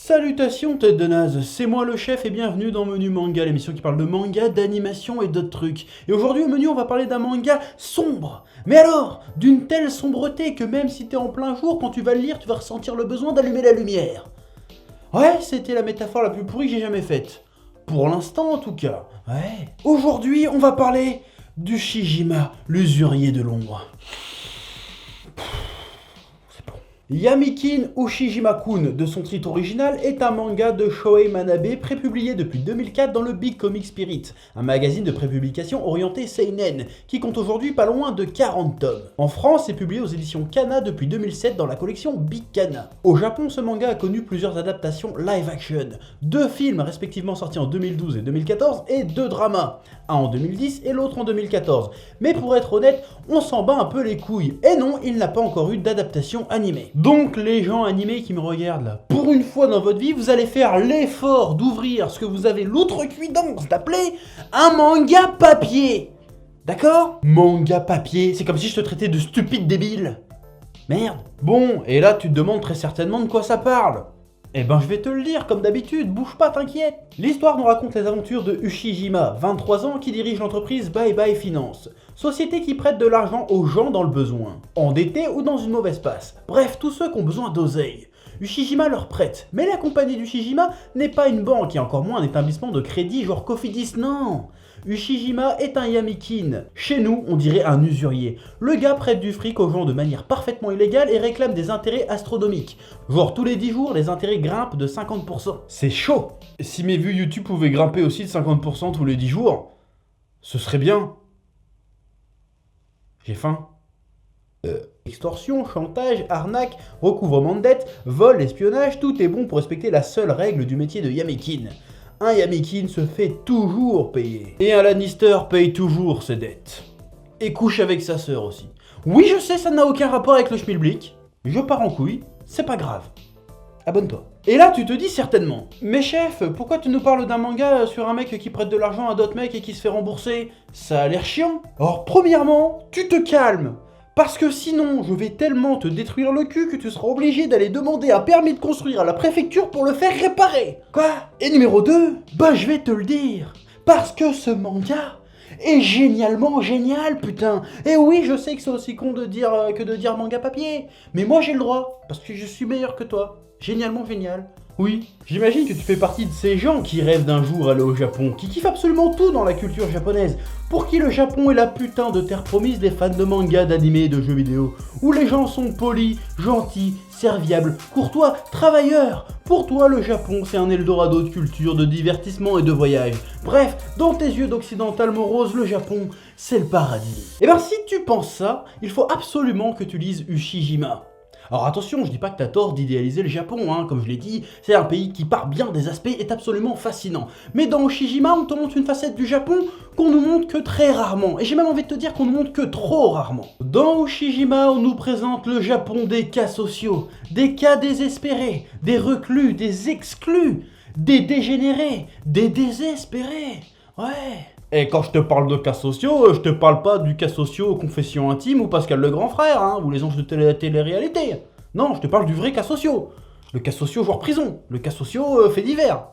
Salutations tête de naze, c'est moi le chef et bienvenue dans Menu Manga, l'émission qui parle de manga, d'animation et d'autres trucs. Et aujourd'hui au menu on va parler d'un manga sombre. Mais alors, d'une telle sombreté que même si t'es en plein jour, quand tu vas le lire, tu vas ressentir le besoin d'allumer la lumière. Ouais, c'était la métaphore la plus pourrie que j'ai jamais faite. Pour l'instant en tout cas. Ouais. Aujourd'hui on va parler d'Ushijima, l'usurier de l'ombre. Yamikin Ushijima-kun, de son titre original, est un manga de Shoei Manabe prépublié depuis 2004 dans le Big Comic Spirit, un magazine de prépublication orienté seinen, qui compte aujourd'hui pas loin de 40 tomes. En France, c'est publié aux éditions Kana depuis 2007 dans la collection Big Kana. Au Japon, ce manga a connu plusieurs adaptations live-action, 2 films respectivement sortis en 2012 et 2014 et 2 dramas, un en 2010 et l'autre en 2014. Mais pour être honnête, on s'en bat un peu les couilles, et non, il n'a pas encore eu d'adaptation animée. Donc les gens animés qui me regardent là, pour une fois dans votre vie, vous allez faire l'effort d'ouvrir ce que vous avez l'outrecuidance d'appeler un manga papier. D'accord? Manga papier, c'est comme si je te traitais de stupide débile. Merde. Bon, et là tu te demandes très certainement de quoi ça parle. Eh ben je vais te le dire comme d'habitude, bouge pas, t'inquiète. L'histoire nous raconte les aventures de Ushijima, 23 ans, qui dirige l'entreprise Bye Bye Finance, société qui prête de l'argent aux gens dans le besoin, endettés ou dans une mauvaise passe, bref tous ceux qui ont besoin d'oseille. Ushijima leur prête, mais la compagnie d'Ushijima n'est pas une banque et encore moins un établissement de crédit genre Cofidis, non. Ushijima est un Yamikin. Chez nous, on dirait un usurier. Le gars prête du fric aux gens de manière parfaitement illégale et réclame des intérêts astronomiques. Genre tous les 10 jours, les intérêts grimpent de 50%. C'est chaud. Si mes vues YouTube pouvaient grimper aussi de 50% tous les 10 jours, ce serait bien. J'ai faim. Extorsion, chantage, arnaque, recouvrement de dettes, vol, espionnage, tout est bon pour respecter la seule règle du métier de Yamikin. Un Yamikin se fait toujours payer. Et un Lannister paye toujours ses dettes. Et couche avec sa sœur aussi. Oui, je sais, ça n'a aucun rapport avec le schmilblick. Je pars en couille, c'est pas grave. Abonne-toi. Et là, tu te dis certainement, mais chef, pourquoi tu nous parles d'un manga sur un mec qui prête de l'argent à d'autres mecs et qui se fait rembourser? Ça a l'air chiant. Or, premièrement, tu te calmes. Parce que sinon, je vais tellement te détruire le cul que tu seras obligé d'aller demander un permis de construire à la préfecture pour le faire réparer. Quoi? Et numéro 2, bah je vais te le dire. Parce que ce manga est génialement génial, putain. Et oui, je sais que c'est aussi con de dire que de dire manga papier. Mais moi j'ai le droit, parce que je suis meilleur que toi. Génialement génial. Oui, j'imagine que tu fais partie de ces gens qui rêvent d'un jour aller au Japon, qui kiffent absolument tout dans la culture japonaise, pour qui le Japon est la putain de terre promise des fans de manga, d'anime et de jeux vidéo, où les gens sont polis, gentils, serviables, courtois, travailleurs. Pour toi, le Japon, c'est un Eldorado de culture, de divertissement et de voyage. Bref, dans tes yeux d'occidental morose, le Japon, c'est le paradis. Et ben si tu penses ça, il faut absolument que tu lises Ushijima. Alors attention, je dis pas que t'as tort d'idéaliser le Japon, hein, comme je l'ai dit, c'est un pays qui par bien des aspects est absolument fascinant. Mais dans Ushijima, on te montre une facette du Japon qu'on nous montre que très rarement, et j'ai même envie de te dire qu'on nous montre que trop rarement. Dans Ushijima, on nous présente le Japon des cas sociaux, des cas désespérés, des reclus, des exclus, des dégénérés, des désespérés, ouais. Et quand je te parle de cas sociaux, je te parle pas du cas sociaux Confession Intime ou Pascal le Grand Frère, hein, ou les anges de la télé-réalité. Non, je te parle du vrai cas sociaux. Le cas sociaux genre prison, le cas sociaux fait divers,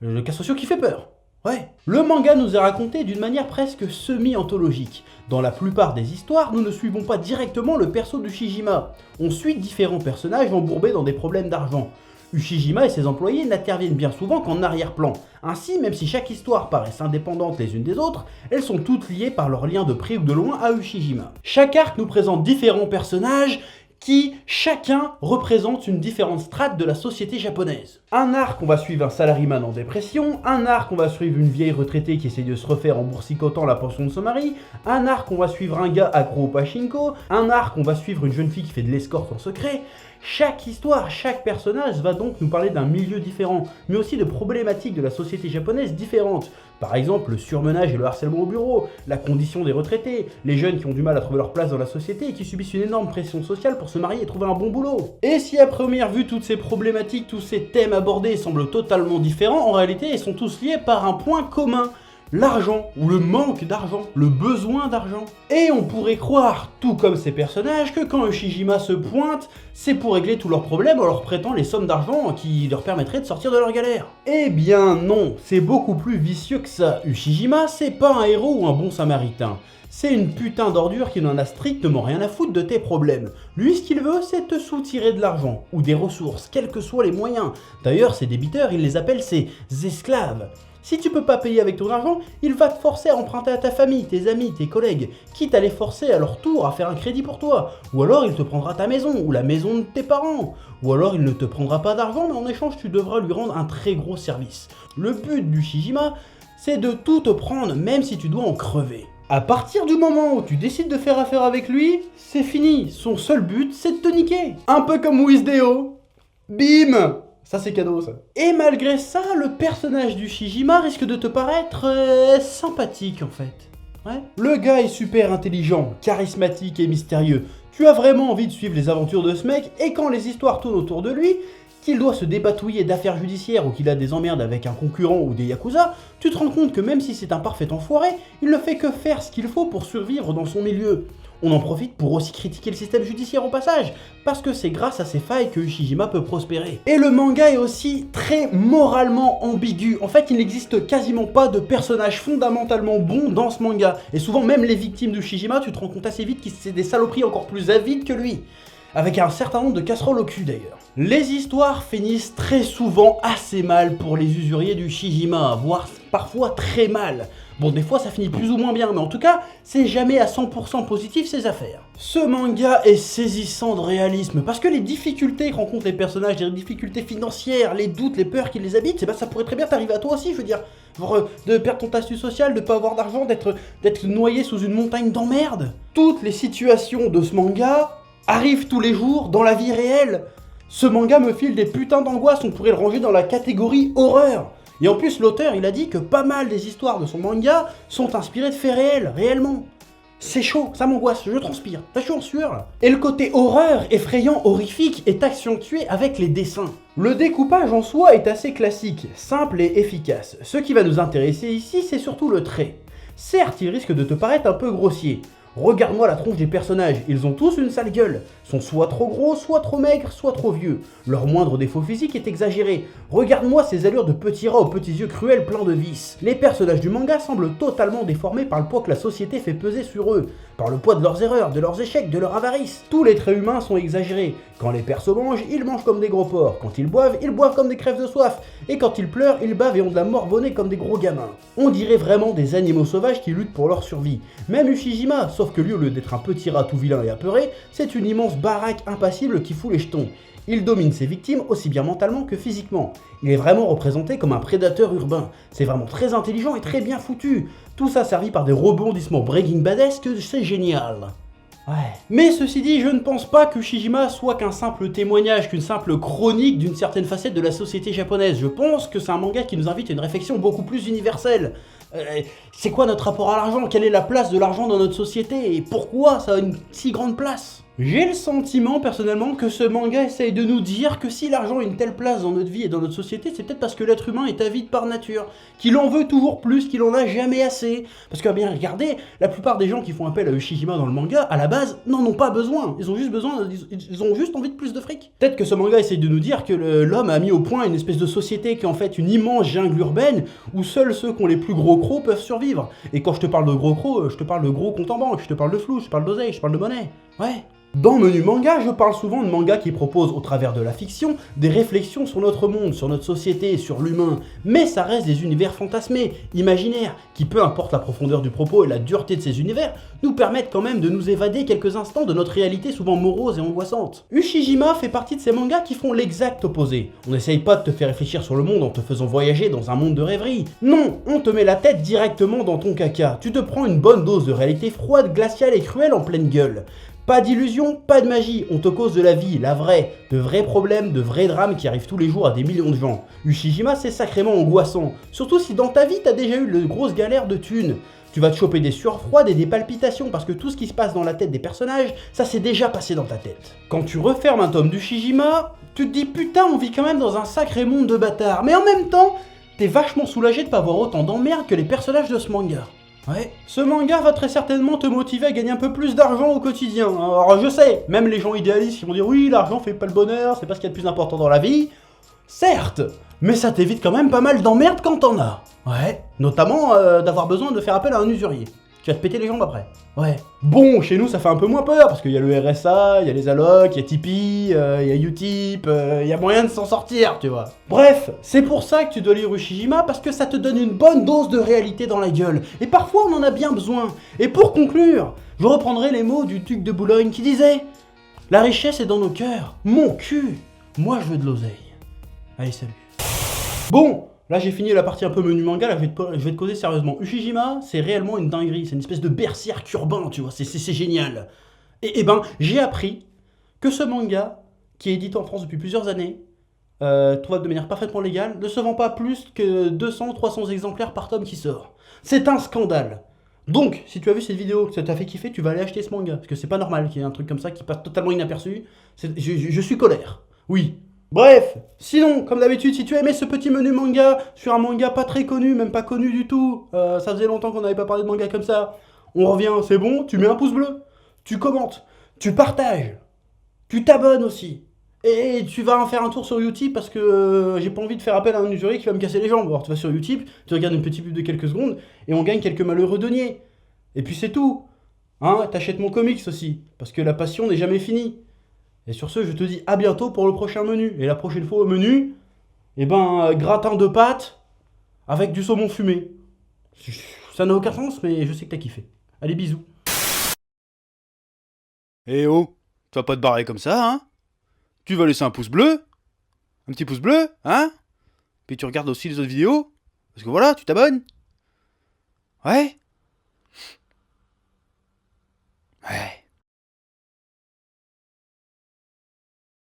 le cas sociaux qui fait peur. Ouais. Le manga nous est raconté d'une manière presque semi-anthologique. Dans la plupart des histoires, nous ne suivons pas directement le perso d'Ushijima. On suit différents personnages embourbés dans des problèmes d'argent. Ushijima et ses employés n'interviennent bien souvent qu'en arrière-plan. Ainsi, même si chaque histoire paraisse indépendante les unes des autres, elles sont toutes liées par leur lien de près ou de loin à Ushijima. Chaque arc nous présente différents personnages qui, chacun, représente une différente strate de la société japonaise. Un arc, on va suivre un salariman en dépression, un arc, on va suivre une vieille retraitée qui essaie de se refaire en boursicotant la pension de son mari, un arc, on va suivre un gars accro au pachinko, un arc, on va suivre une jeune fille qui fait de l'escorte en secret. Chaque histoire, chaque personnage va donc nous parler d'un milieu différent, mais aussi de problématiques de la société japonaise différentes. Par exemple, le surmenage et le harcèlement au bureau, la condition des retraités, les jeunes qui ont du mal à trouver leur place dans la société et qui subissent une énorme pression sociale pour se marier et trouver un bon boulot. Et si à première vue toutes ces problématiques, tous ces thèmes abordés semblent totalement différents, en réalité ils sont tous liés par un point commun. l'argent, ou le manque d'argent, le besoin d'argent. Et on pourrait croire, tout comme ces personnages, que quand Ushijima se pointe, c'est pour régler tous leurs problèmes en leur prêtant les sommes d'argent qui leur permettraient de sortir de leur galère. Eh bien non, c'est beaucoup plus vicieux que ça. Ushijima, c'est pas un héros ou un bon samaritain. C'est une putain d'ordure qui n'en a strictement rien à foutre de tes problèmes. Lui, ce qu'il veut, c'est te soutirer de l'argent, ou des ressources, quels que soient les moyens. D'ailleurs, ses débiteurs, il les appelle ses esclaves. Si tu peux pas payer avec ton argent, il va te forcer à emprunter à ta famille, tes amis, tes collègues, quitte à les forcer à leur tour à faire un crédit pour toi. Ou alors il te prendra ta maison, ou la maison de tes parents. Ou alors il ne te prendra pas d'argent, mais en échange tu devras lui rendre un très gros service. Le but d'Ushijima, c'est de tout te prendre, même si tu dois en crever. À partir du moment où tu décides de faire affaire avec lui, c'est fini. Son seul but, c'est de te niquer. Un peu comme Wisdeo. Bim! Ça c'est cadeau ça. Et malgré ça, le personnage d'Ushijima risque de te paraître sympathique en fait. Ouais. Le gars est super intelligent, charismatique et mystérieux. Tu as vraiment envie de suivre les aventures de ce mec, et quand les histoires tournent autour de lui, qu'il doit se dépatouiller d'affaires judiciaires ou qu'il a des emmerdes avec un concurrent ou des yakuza, tu te rends compte que même si c'est un parfait enfoiré, il ne fait que faire ce qu'il faut pour survivre dans son milieu. On en profite pour aussi critiquer le système judiciaire au passage, parce que c'est grâce à ces failles que Ushijima peut prospérer. Et le manga est aussi très moralement ambigu. En fait, il n'existe quasiment pas de personnage fondamentalement bon dans ce manga. Et souvent, même les victimes d'Ushijima, tu te rends compte assez vite que c'est des saloperies encore plus avides que lui. Avec un certain nombre de casseroles au cul d'ailleurs. Les histoires finissent très souvent assez mal pour les usuriers d'Ushijima, voire parfois très mal. Bon, des fois ça finit plus ou moins bien, mais en tout cas, c'est jamais à 100% positif ces affaires. Ce manga est saisissant de réalisme, parce que les difficultés que rencontrent les personnages, les difficultés financières, les doutes, les peurs qui les habitent, ça pourrait très bien t'arriver à toi aussi, je veux dire. Genre, de perdre ton statut social, de pas avoir d'argent, d'être noyé sous une montagne d'emmerdes. Toutes les situations de ce manga arrivent tous les jours dans la vie réelle. Ce manga me file des putains d'angoisse, on pourrait le ranger dans la catégorie horreur. Et en plus, l'auteur, il a dit que pas mal des histoires de son manga sont inspirées de faits réels, réellement. C'est chaud, ça m'angoisse, je transpire, je suis en sueur là. Et le côté horreur, effrayant, horrifique est accentué avec les dessins. Le découpage en soi est assez classique, simple et efficace. Ce qui va nous intéresser ici, c'est surtout le trait. Certes, il risque de te paraître un peu grossier. Regarde-moi la tronche des personnages, ils ont tous une sale gueule. Sont soit trop gros, soit trop maigres, soit trop vieux. Leur moindre défaut physique est exagéré. Regarde-moi ces allures de petits rats aux petits yeux cruels pleins de vices. Les personnages du manga semblent totalement déformés par le poids que la société fait peser sur eux. Par le poids de leurs erreurs, de leurs échecs, de leur avarice. Tous les traits humains sont exagérés. Quand les persos mangent, ils mangent comme des gros porcs. Quand ils boivent comme des crèves de soif. Et quand ils pleurent, ils bavent et ont de la morbonnée comme des gros gamins. On dirait vraiment des animaux sauvages qui luttent pour leur survie. Même Ushijima, sauf que lui au lieu d'être un petit rat tout vilain et apeuré, c'est une immense baraque impassible qui fout les jetons. Il domine ses victimes aussi bien mentalement que physiquement. Il est vraiment représenté comme un prédateur urbain. C'est vraiment très intelligent et très bien foutu. Tout ça servi par des rebondissements Breaking Badesques, c'est génial. Ouais. Mais ceci dit, je ne pense pas que Ushijima soit qu'un simple témoignage, qu'une simple chronique d'une certaine facette de la société japonaise. Je pense que c'est un manga qui nous invite à une réflexion beaucoup plus universelle. C'est quoi notre rapport à l'argent? Quelle est la place de l'argent dans notre société? Et pourquoi ça a une si grande place? J'ai le sentiment personnellement que ce manga essaye de nous dire que si l'argent a une telle place dans notre vie et dans notre société, c'est peut-être parce que l'être humain est avide par nature, qu'il en veut toujours plus, qu'il en a jamais assez. Parce que bien regardez, la plupart des gens qui font appel à Ushijima dans le manga, à la base, n'en ont pas besoin. Ils ont juste envie de plus de fric. Peut-être que ce manga essaye de nous dire que l'homme a mis au point une espèce de société qui est en fait une immense jungle urbaine où seuls ceux qui ont les plus gros crocs peuvent survivre. Et quand je te parle de gros crocs, je te parle de gros comptes en banque, je te parle de flou, je te parle d'oseille, je te parle de monnaie. Ouais. Dans Menu Manga, je parle souvent de mangas qui proposent, au travers de la fiction, des réflexions sur notre monde, sur notre société, sur l'humain. Mais ça reste des univers fantasmés, imaginaires, qui, peu importe la profondeur du propos et la dureté de ces univers, nous permettent quand même de nous évader quelques instants de notre réalité souvent morose et angoissante. Ushijima fait partie de ces mangas qui font l'exact opposé. On n'essaye pas de te faire réfléchir sur le monde en te faisant voyager dans un monde de rêverie. Non, on te met la tête directement dans ton caca. Tu te prends une bonne dose de réalité froide, glaciale et cruelle en pleine gueule. Pas d'illusion, pas de magie, on te cause de la vie, la vraie, de vrais problèmes, de vrais drames qui arrivent tous les jours à des millions de gens. Ushijima, c'est sacrément angoissant, surtout si dans ta vie t'as déjà eu de grosses galères de thunes. Tu vas te choper des sueurs froides et des palpitations parce que tout ce qui se passe dans la tête des personnages, ça s'est déjà passé dans ta tête. Quand tu refermes un tome d'Ushijima, tu te dis putain, on vit quand même dans un sacré monde de bâtards, mais en même temps, t'es vachement soulagé de pas avoir autant d'emmerdes que les personnages de ce manga. Ouais, ce manga va très certainement te motiver à gagner un peu plus d'argent au quotidien. Alors je sais, même les gens idéalistes qui vont dire oui, l'argent fait pas le bonheur, c'est pas ce qu'il y a de plus important dans la vie. Certes, mais ça t'évite quand même pas mal d'emmerdes quand t'en as. Ouais, notamment d'avoir besoin de faire appel à un usurier. Tu vas te péter les jambes après. Ouais. Bon, chez nous ça fait un peu moins peur, parce qu'il y a le RSA, il y a les allocs, il y a Tipeee, il y a Utip, il y a moyen de s'en sortir, tu vois. Bref, c'est pour ça que tu dois lire Ushijima, parce que ça te donne une bonne dose de réalité dans la gueule. Et parfois on en a bien besoin. Et pour conclure, je reprendrai les mots du duc de Boulogne qui disait « La richesse est dans nos cœurs, mon cul, moi je veux de l'oseille. » Allez, salut. Bon, là j'ai fini la partie un peu menu manga, là je vais te causer sérieusement. Ushijima, c'est réellement une dinguerie, c'est une espèce de berserk urbain, tu vois, c'est génial. Et ben, j'ai appris que ce manga, qui est édité en France depuis plusieurs années, trouvable de manière parfaitement légale, ne se vend pas plus que 200-300 exemplaires par tome qui sort. C'est un scandale. Donc, si tu as vu cette vidéo, que ça t'a fait kiffer, tu vas aller acheter ce manga, parce que c'est pas normal qu'il y ait un truc comme ça qui passe totalement inaperçu. Je suis colère, oui. Bref, sinon, comme d'habitude, si tu as aimé ce petit menu manga sur un manga pas très connu, même pas connu du tout, ça faisait longtemps qu'on n'avait pas parlé de manga comme ça, on revient, c'est bon, tu mets un pouce bleu, tu commentes, tu partages, tu t'abonnes aussi, et tu vas en faire un tour sur Utip parce que j'ai pas envie de faire appel à un usurier qui va me casser les jambes. Alors tu vas sur Utip, tu regardes une petite pub de quelques secondes, et on gagne quelques malheureux deniers. Et puis c'est tout. Hein, t'achètes mon comics aussi, parce que la passion n'est jamais finie. Et sur ce, je te dis à bientôt pour le prochain menu. Et la prochaine fois au menu, eh ben, gratin de pâtes avec du saumon fumé. Ça n'a aucun sens, mais je sais que t'as kiffé. Allez, bisous. Eh oh, tu vas pas te barrer comme ça, hein? Tu vas laisser un pouce bleu? Un petit pouce bleu, hein? Puis tu regardes aussi les autres vidéos? Parce que voilà, tu t'abonnes? Ouais? Ouais.